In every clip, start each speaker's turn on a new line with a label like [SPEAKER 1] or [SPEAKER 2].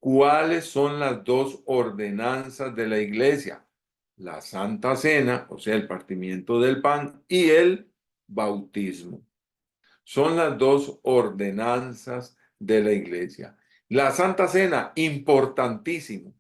[SPEAKER 1] ¿Cuáles son las dos ordenanzas de la iglesia? La Santa Cena, o sea, el partimiento del pan, y el bautismo. Son las dos ordenanzas de la iglesia. La Santa Cena, importantísimo,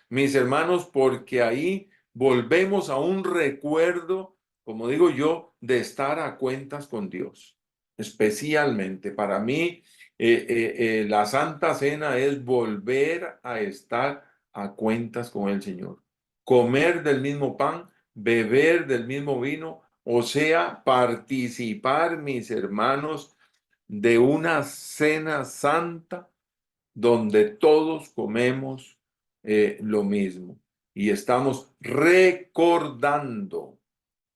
[SPEAKER 1] mis hermanos, porque ahí volvemos a un recuerdo, como digo yo, de estar a cuentas con Dios. Especialmente para mí, la Santa Cena es volver a estar a cuentas con el Señor. Comer del mismo pan, beber del mismo vino, o sea, participar, mis hermanos, de una cena santa donde todos comemos lo mismo y estamos recordando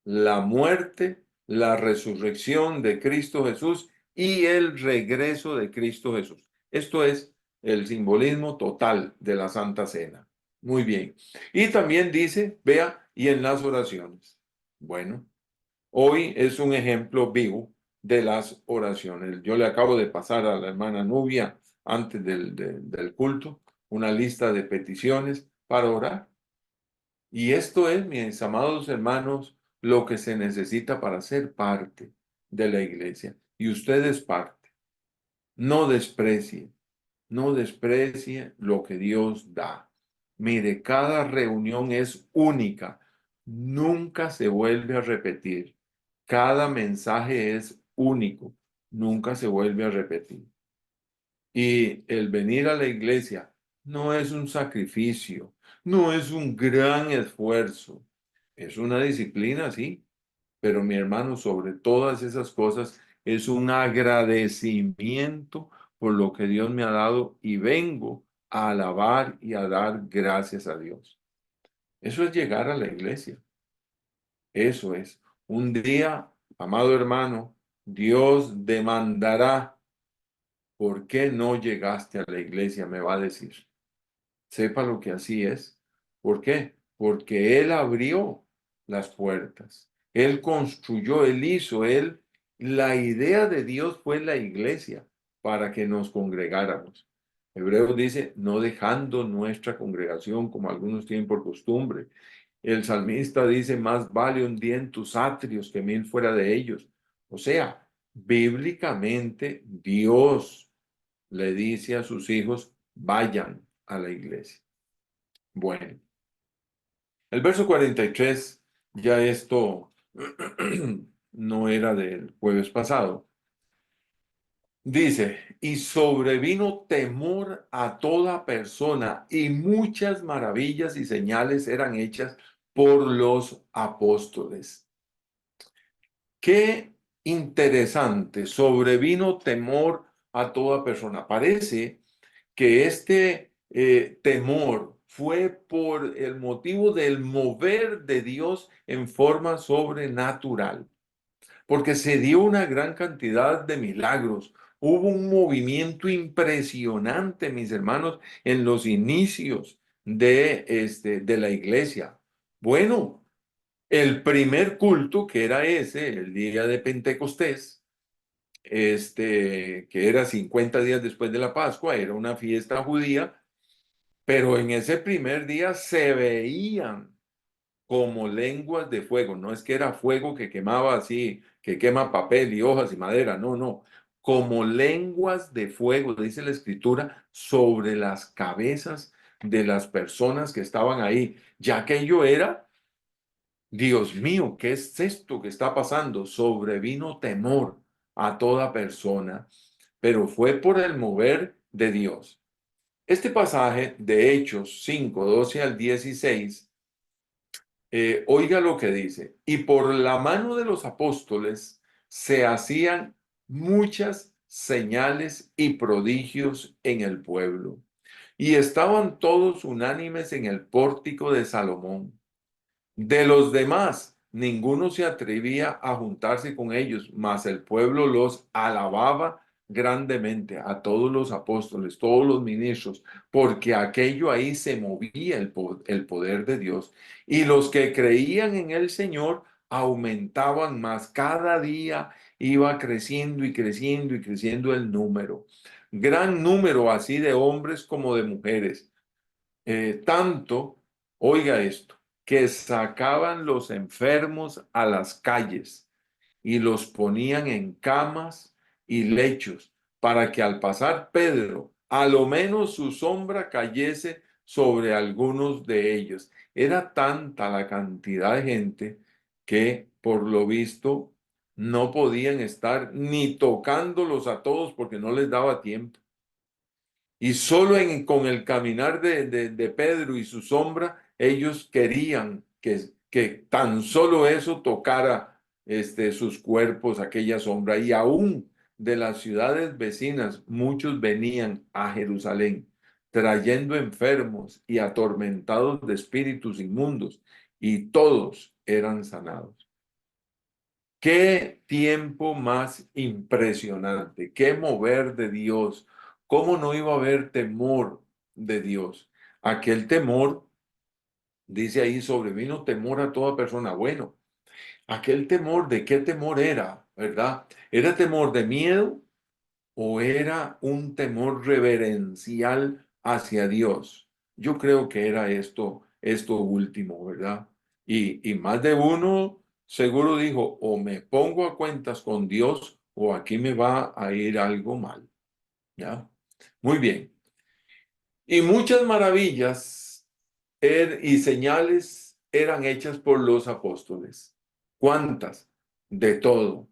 [SPEAKER 1] la muerte, la resurrección de Cristo Jesús y el regreso de Cristo Jesús. Esto es el simbolismo total de la Santa Cena. Muy bien. Y también dice, vea, y en las oraciones. Bueno, hoy es un ejemplo vivo de las oraciones. Yo le acabo de pasar a la hermana Nubia antes del culto una lista de peticiones para orar. Y esto es, mis amados hermanos, lo que se necesita para ser parte de la iglesia. Y usted es parte. No desprecie, no desprecie lo que Dios da. Mire, cada reunión es única. Nunca se vuelve a repetir. Cada mensaje es único. Nunca se vuelve a repetir. Y el venir a la iglesia no es un sacrificio, no es un gran esfuerzo. Es una disciplina, sí, pero mi hermano, sobre todas esas cosas, es un agradecimiento por lo que Dios me ha dado y vengo a alabar y a dar gracias a Dios. Eso es llegar a la iglesia. Eso es. Un día, amado hermano, Dios demandará, ¿por qué no llegaste a la iglesia? Me va a decir. Sepa lo que así es. ¿Por qué? Porque Él abrió las puertas. Él construyó, Él hizo, la idea de Dios fue la iglesia para que nos congregáramos. Hebreos dice, no dejando nuestra congregación como algunos tienen por costumbre. El salmista dice, más vale un día en tus atrios que mil fuera de ellos. O sea, bíblicamente Dios le dice a sus hijos, vayan a la iglesia. Bueno, el verso 43, ya esto no era del jueves pasado, dice, y sobrevino temor a toda persona y muchas maravillas y señales eran hechas por los apóstoles. Qué interesante, sobrevino temor a toda persona. Parece que este temor fue por el motivo del mover de Dios en forma sobrenatural, porque se dio una gran cantidad de milagros. Hubo un movimiento impresionante, mis hermanos, en los inicios de la iglesia. Bueno, el primer culto, que era ese, el día de Pentecostés, que era 50 días después de la Pascua, era una fiesta judía, pero en ese primer día se veían como lenguas de fuego. No es que era fuego que quemaba así, que quema papel y hojas y madera. No, no. Como lenguas de fuego, dice la escritura, sobre las cabezas de las personas que estaban ahí. Ya que ello era, Dios mío, ¿qué es esto que está pasando? Sobrevino temor a toda persona, pero fue por el mover de Dios. Este pasaje de Hechos 5 12 al 16, oiga lo que dice, y por la mano de los apóstoles se hacían muchas señales y prodigios en el pueblo, y estaban todos unánimes en el pórtico de Salomón. De los demás, ninguno se atrevía a juntarse con ellos, mas el pueblo los alababa grandemente a todos los apóstoles, todos los ministros, porque aquello ahí se movía el poder de Dios. Y los que creían en el Señor aumentaban más cada día, iba creciendo y creciendo y creciendo el número. Gran número así de hombres como de mujeres. Tanto, oiga esto, que sacaban los enfermos a las calles y los ponían en camas y lechos para que al pasar Pedro, a lo menos su sombra cayese sobre algunos de ellos. Era tanta la cantidad de gente que por lo visto no podían estar ni tocándolos a todos porque no les daba tiempo. Y solo con el caminar de Pedro y su sombra, ellos querían que tan solo eso tocara sus cuerpos, aquella sombra. Y aún de las ciudades vecinas, muchos venían a Jerusalén trayendo enfermos y atormentados de espíritus inmundos, y todos eran sanados. Qué tiempo más impresionante, qué mover de Dios. ¿Cómo no iba a haber temor de Dios? Aquel temor, dice ahí, sobrevino temor a toda persona. Bueno, aquel temor, ¿de qué temor era? ¿Verdad? ¿Era temor de miedo o era un temor reverencial hacia Dios? Yo creo que era esto último, ¿verdad? Y más de uno seguro dijo, o me pongo a cuentas con Dios o aquí me va a ir algo mal, ¿ya? Muy bien. Y muchas maravillas y señales eran hechas por los apóstoles. ¿Cuántas? De todo.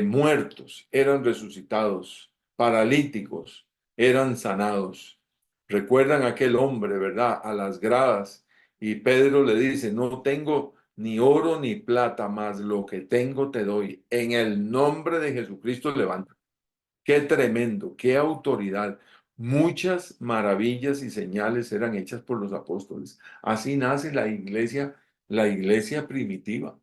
[SPEAKER 1] Muertos eran resucitados, paralíticos eran sanados. Recuerdan aquel hombre, ¿verdad? A las gradas. Y Pedro le dice, no tengo ni oro ni plata, mas lo que tengo te doy. En el nombre de Jesucristo levanta. Qué tremendo, qué autoridad. Muchas maravillas y señales eran hechas por los apóstoles. Así nace la iglesia primitiva.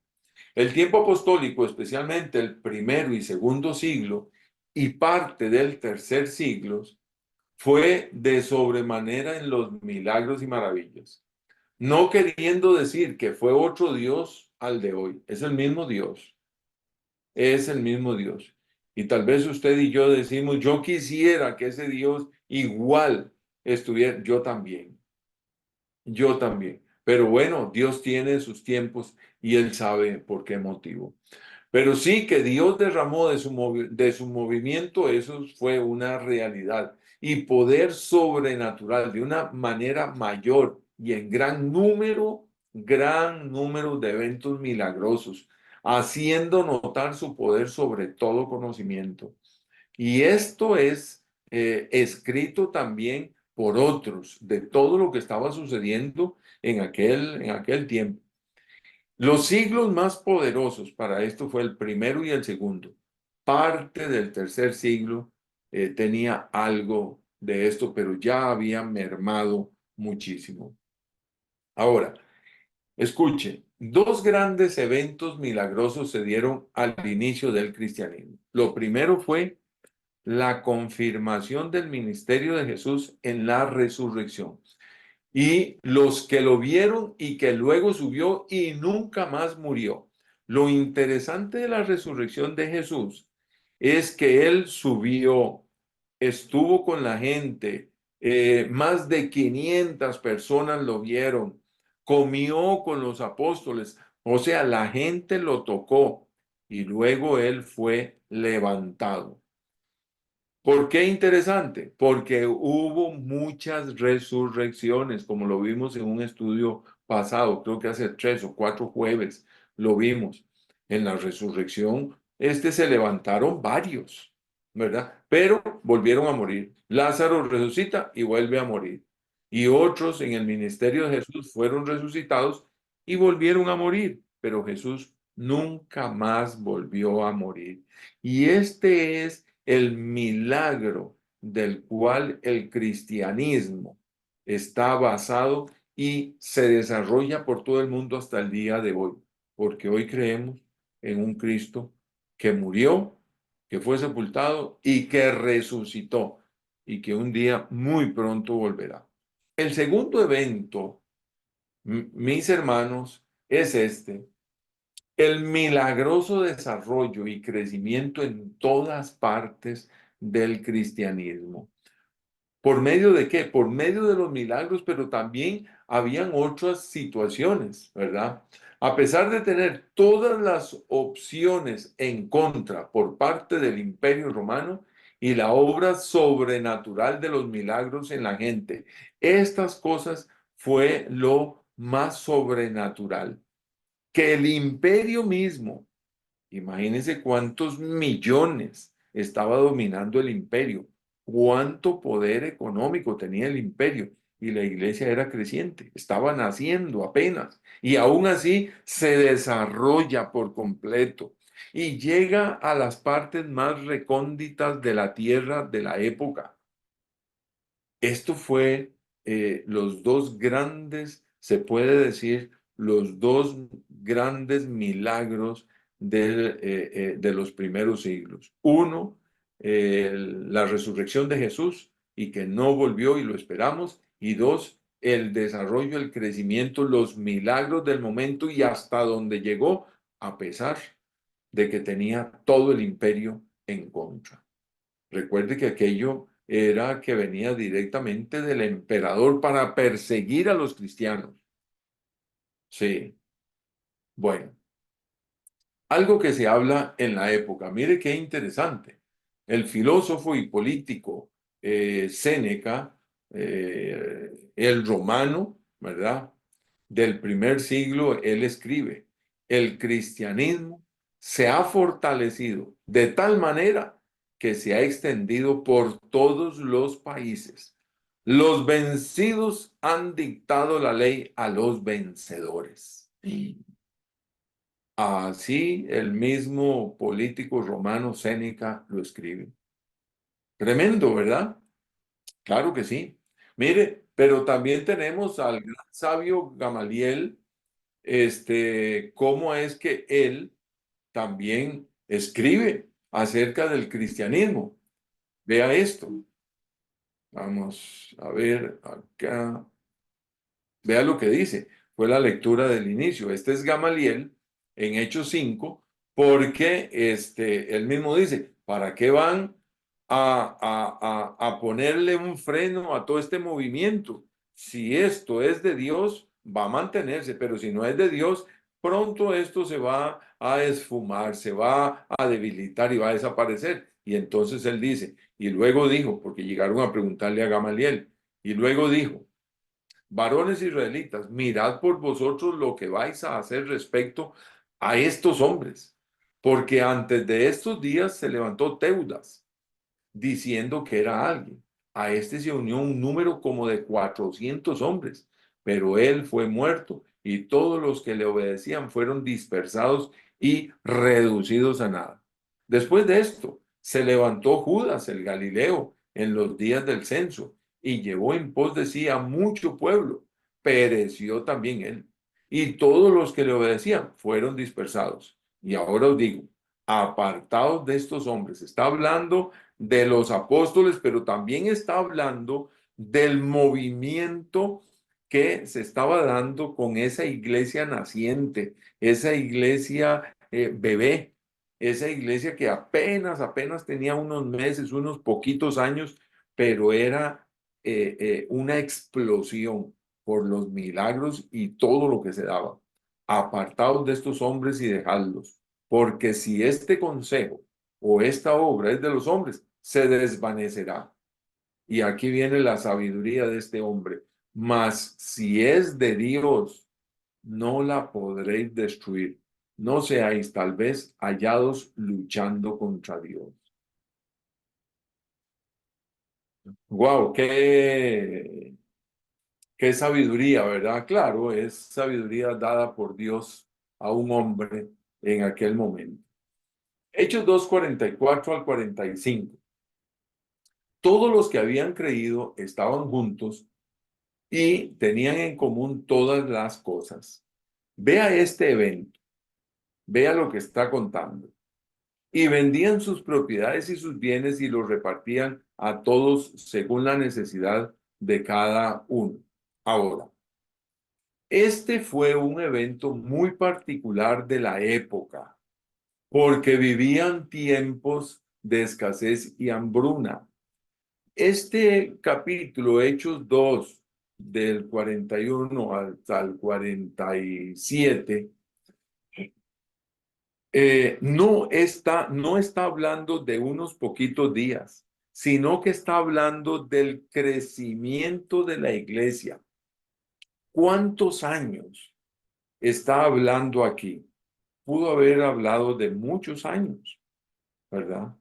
[SPEAKER 1] El tiempo apostólico, especialmente el primero y segundo siglo y parte del tercer siglo, fue de sobremanera en los milagros y maravillas. No queriendo decir que fue otro Dios al de hoy, es el mismo Dios, es el mismo Dios. Y tal vez usted y yo decimos, yo quisiera que ese Dios igual estuviera, yo también. Pero bueno, Dios tiene sus tiempos y Él sabe por qué motivo. Pero sí que Dios derramó de su movimiento, eso fue una realidad. Y poder sobrenatural de una manera mayor y en gran número de eventos milagrosos, haciendo notar su poder sobre todo conocimiento. Y esto es escrito también por otros de todo lo que estaba sucediendo en aquel tiempo. Los siglos más poderosos para esto fue el primero y el segundo. Parte del tercer siglo tenía algo de esto, pero ya había mermado muchísimo. Ahora, escuchen, dos grandes eventos milagrosos se dieron al inicio del cristianismo. Lo primero fue la confirmación del ministerio de Jesús en la resurrección. Y los que lo vieron y que luego subió y nunca más murió. Lo interesante de la resurrección de Jesús es que él subió, estuvo con la gente, más de 500 personas lo vieron, comió con los apóstoles, o sea, la gente lo tocó y luego él fue levantado. ¿Por qué interesante? Porque hubo muchas resurrecciones, como lo vimos en un estudio pasado, creo que hace 3 o 4 jueves lo vimos. En la resurrección, se levantaron varios, ¿verdad? Pero volvieron a morir. Lázaro resucita y vuelve a morir. Y otros en el ministerio de Jesús fueron resucitados y volvieron a morir, pero Jesús nunca más volvió a morir. Y este es el milagro del cual el cristianismo está basado y se desarrolla por todo el mundo hasta el día de hoy, porque hoy creemos en un Cristo que murió, que fue sepultado y que resucitó y que un día muy pronto volverá. El segundo evento, mis hermanos, es este. el milagroso desarrollo y crecimiento en todas partes del cristianismo. ¿Por medio de qué? Por medio de los milagros, pero también habían otras situaciones, ¿verdad? A pesar de tener todas las opciones en contra por parte del Imperio Romano y la obra sobrenatural de los milagros en la gente, estas cosas fue lo más sobrenatural. Que el imperio mismo, imagínense cuántos millones estaba dominando el imperio, cuánto poder económico tenía el imperio y la iglesia era creciente, estaba naciendo apenas y aún así se desarrolla por completo y llega a las partes más recónditas de la tierra de la época. Esto fue los dos grandes, se puede decir, los dos grandes milagros de los primeros siglos. Uno, la resurrección de Jesús y que no volvió y lo esperamos. Y dos, el desarrollo, el crecimiento, los milagros del momento y hasta donde llegó, a pesar de que tenía todo el imperio en contra. Recuerde que aquello era que venía directamente del emperador para perseguir a los cristianos. Sí, bueno, algo que se habla en la época. Mire qué interesante. El filósofo y político Séneca, el romano, ¿verdad? Del primer siglo, él escribe, el cristianismo se ha fortalecido de tal manera que se ha extendido por todos los países. Los vencidos han dictado la ley a los vencedores. Así el mismo político romano Séneca lo escribe. Tremendo, ¿verdad? Claro que sí. Mire, pero también tenemos al gran sabio Gamaliel, cómo es que él también escribe acerca del cristianismo. Vea esto. Vamos a ver acá. Vea lo que dice. Fue la lectura del inicio. Este es Gamaliel en Hechos 5, porque él mismo dice, ¿para qué van a ponerle un freno a todo este movimiento? Si esto es de Dios, va a mantenerse, pero si no es de Dios, pronto esto se va a esfumar, se va a debilitar y va a desaparecer. Y entonces él dice, y luego dijo, porque llegaron a preguntarle a Gamaliel, y luego dijo, varones israelitas, mirad por vosotros lo que vais a hacer respecto a estos hombres, porque antes de estos días se levantó Teudas, diciendo que era alguien. A este se unió un número como de 400 hombres, pero él fue muerto y todos los que le obedecían fueron dispersados y reducidos a nada. Después de esto, se levantó Judas el Galileo en los días del censo y llevó en pos de sí a mucho pueblo. Pereció también él. Y todos los que le obedecían fueron dispersados. Y ahora os digo, apartados de estos hombres. Está hablando de los apóstoles, pero también está hablando del movimiento que se estaba dando con esa iglesia naciente, esa iglesia bebé, esa iglesia que apenas tenía unos meses, unos poquitos años, pero era una explosión por los milagros y todo lo que se daba. Apartados de estos hombres y dejadlos, porque si este consejo o esta obra es de los hombres, se desvanecerá. Y aquí viene la sabiduría de este hombre. Mas si es de Dios, no la podréis destruir. No seáis tal vez hallados luchando contra Dios. Wow, qué sabiduría, ¿verdad? Claro, es sabiduría dada por Dios a un hombre en aquel momento. Hechos 2:44 al 45. Todos los que habían creído estaban juntos y tenían en común todas las cosas. Vea este evento, vea lo que está contando. Y vendían sus propiedades y sus bienes y los repartían a todos según la necesidad de cada uno. Ahora, Este fue un evento muy particular de la época, porque vivían tiempos de escasez y hambruna. Este capítulo, Hechos 2, del 41 hasta el 47, no está hablando de unos poquitos días, sino que está hablando del crecimiento de la iglesia. ¿Cuántos años está hablando aquí? Pudo haber hablado de muchos años, ¿verdad?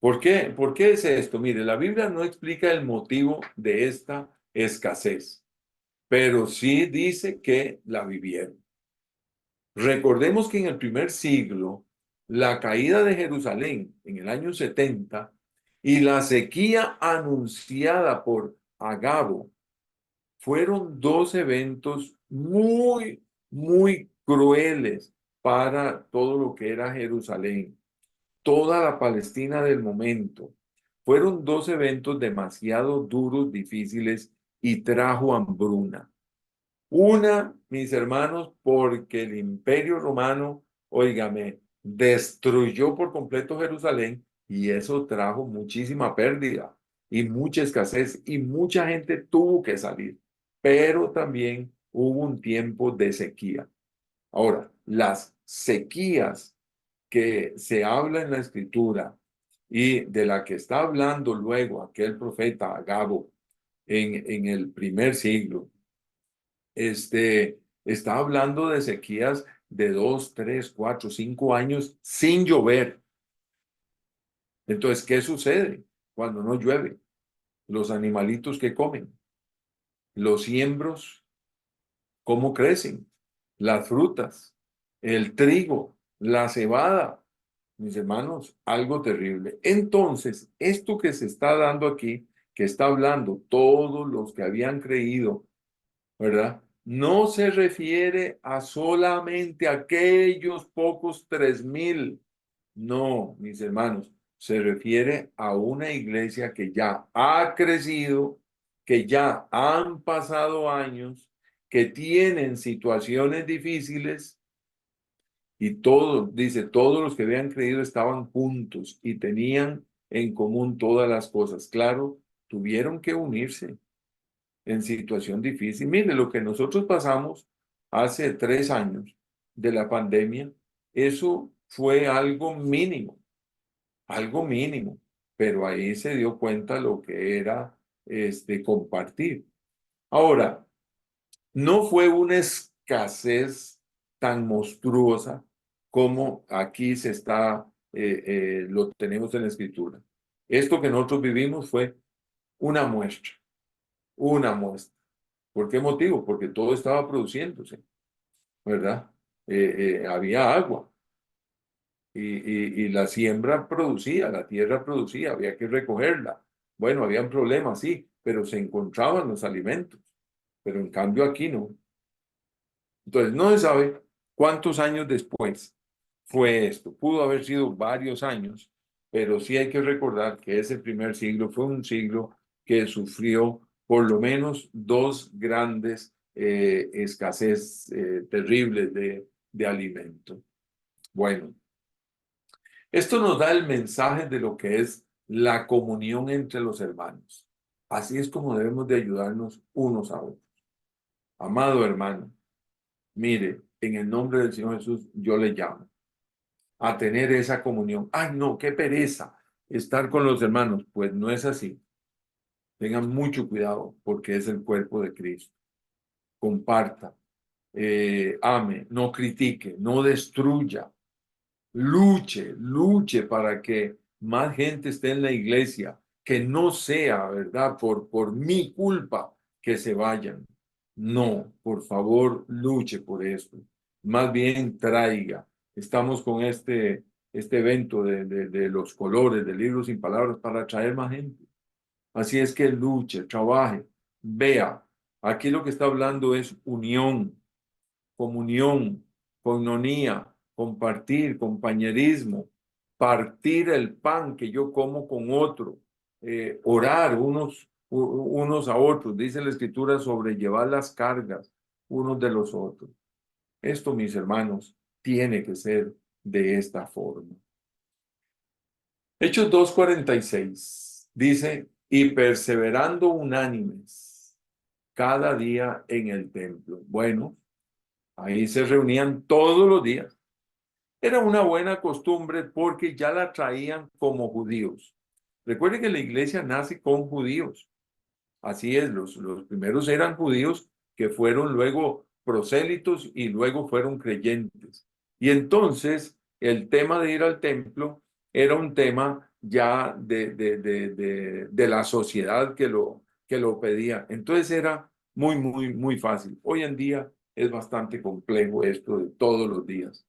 [SPEAKER 1] ¿Por qué? ¿Por qué es esto? Mire, la Biblia no explica el motivo de esta escasez, pero sí dice que la vivieron. Recordemos que en el primer siglo, la caída de Jerusalén en el año 70 y la sequía anunciada por Agabo fueron dos eventos muy, muy crueles para todo lo que era Jerusalén, toda la Palestina del momento. Fueron dos eventos demasiado duros, difíciles y trajo hambruna. Una, mis hermanos, porque el Imperio Romano, óigame, destruyó por completo Jerusalén y eso trajo muchísima pérdida y mucha escasez y mucha gente tuvo que salir. Pero también hubo un tiempo de sequía. Ahora, las sequías que se habla en la Escritura y de la que está hablando luego aquel profeta Agabo en el primer siglo, está hablando de sequías de 2, 3, 4, 5 años sin llover. Entonces, ¿qué sucede cuando no llueve? Los animalitos que comen, los siembros, ¿cómo crecen? Las frutas, el trigo, la cebada, mis hermanos, algo terrible. Entonces, esto que se está dando aquí, que está hablando todos los que habían creído, ¿verdad? No se refiere a solamente aquellos pocos 3,000. No, mis hermanos, se refiere a una iglesia que ya ha crecido, que ya han pasado años, que tienen situaciones difíciles y todos, dice, todos los que habían creído estaban juntos y tenían en común todas las cosas. Claro, tuvieron que unirse en situación difícil. Mire, lo que nosotros pasamos hace 3 años de la pandemia, eso fue algo mínimo, pero ahí se dio cuenta lo que era compartir. Ahora, no fue una escasez tan monstruosa como aquí lo tenemos en la escritura. Esto que nosotros vivimos fue una muestra, una muestra. ¿Por qué motivo? Porque todo estaba produciéndose, ¿verdad? Había agua y la siembra producía, la tierra producía, había que recogerla. Bueno, habían problemas, sí, pero se encontraban los alimentos, pero en cambio aquí no. Entonces, no se sabe cuántos años después fue esto. Pudo haber sido varios años, pero sí hay que recordar que ese primer siglo fue un siglo que sufrió por lo menos dos grandes escasez terribles de alimento. Bueno, esto nos da el mensaje de lo que es la comunión entre los hermanos. Así es como debemos de ayudarnos unos a otros. Amado hermano, mire, en el nombre del Señor Jesús, yo le llamo a tener esa comunión. Ay, no, qué pereza estar con los hermanos. Pues no es así. Tengan mucho cuidado porque es el cuerpo de Cristo. Comparta, ame, no critique, no destruya. Luche para que más gente esté en la iglesia, que no sea, ¿verdad? Por mi culpa que se vayan. No, por favor, luche por esto. Más bien traiga. Estamos con este evento de los colores, de libros sin palabras, para atraer más gente. Así es que luche, trabaje, vea. Aquí lo que está hablando es unión, comunión, coinonía, compartir, compañerismo, partir el pan que yo como con otro, orar unos a otros. Dice la escritura sobre llevar las cargas unos de los otros. Esto, mis hermanos, tiene que ser de esta forma. Hechos 2:46 dice, y perseverando unánimes cada día en el templo. Bueno, ahí se reunían todos los días. Era una buena costumbre porque ya la traían como judíos. Recuerden que la iglesia nace con judíos. Así es, los primeros eran judíos que fueron luego prosélitos y luego fueron creyentes. Y entonces el tema de ir al templo era un tema ya de la sociedad que lo pedía. Entonces era muy fácil. Hoy en día es bastante complejo esto de todos los días.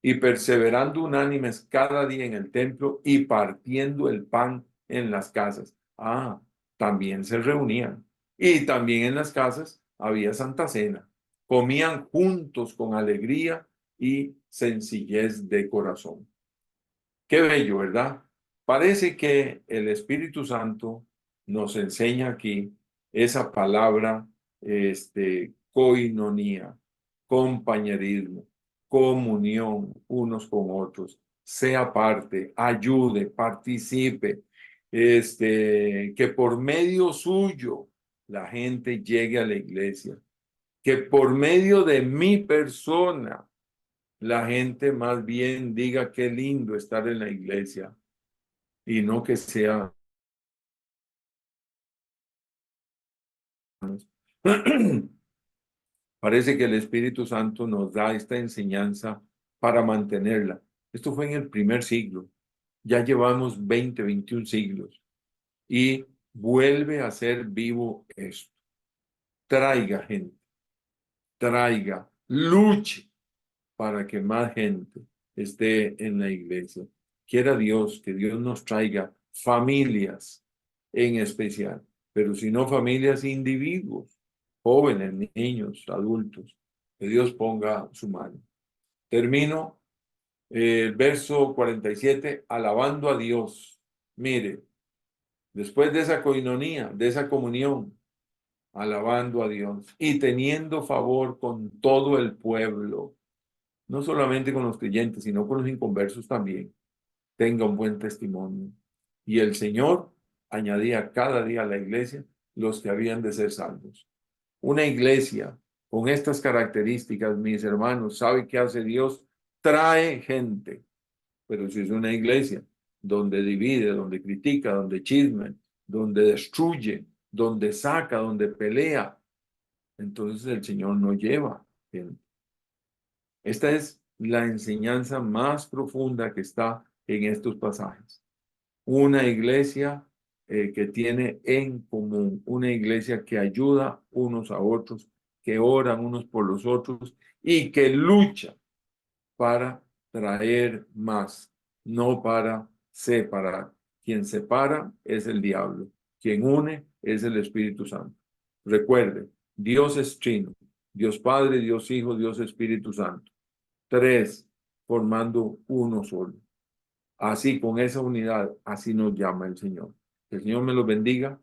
[SPEAKER 1] Y perseverando unánimes cada día en el templo y partiendo el pan en las casas. Ah, también se reunían. Y también en las casas había Santa Cena. Comían juntos con alegría y sencillez de corazón. Qué bello, ¿verdad? Parece que el Espíritu Santo nos enseña aquí esa palabra, koinonía, compañerismo, comunión unos con otros, sea parte, ayude, participe, que por medio suyo la gente llegue a la iglesia, que por medio de mi persona la gente más bien diga qué lindo estar en la iglesia y no que sea. Parece que el Espíritu Santo nos da esta enseñanza para mantenerla. Esto fue en el primer siglo. Ya llevamos 20, 21 siglos y vuelve a ser vivo esto. Traiga gente, traiga, luche para que más gente esté en la iglesia. Quiera Dios que Dios nos traiga familias en especial, pero si no familias, individuos, jóvenes, niños, adultos, que Dios ponga su mano. Termino el verso 47, alabando a Dios. Mire, después de esa coinonía, de esa comunión, alabando a Dios y teniendo favor con todo el pueblo, no solamente con los creyentes, sino con los inconversos también, tenga un buen testimonio. Y el Señor añadía cada día a la iglesia los que habían de ser salvos. Una iglesia con estas características, mis hermanos, ¿sabe qué hace Dios? Trae gente. Pero si es una iglesia donde divide, donde critica, donde chisme, donde destruye, donde saca, donde pelea, entonces el Señor no lleva gente. Esta es la enseñanza más profunda que está en estos pasajes. Una iglesia que tiene en común, una iglesia que ayuda unos a otros, que oran unos por los otros y que lucha para traer más, no para separar. Quien separa es el diablo, quien une es el Espíritu Santo. Recuerde, Dios es trino, Dios Padre, Dios Hijo, Dios Espíritu Santo. Tres, formando uno solo. Así, con esa unidad, así nos llama el Señor. Que el Señor me los bendiga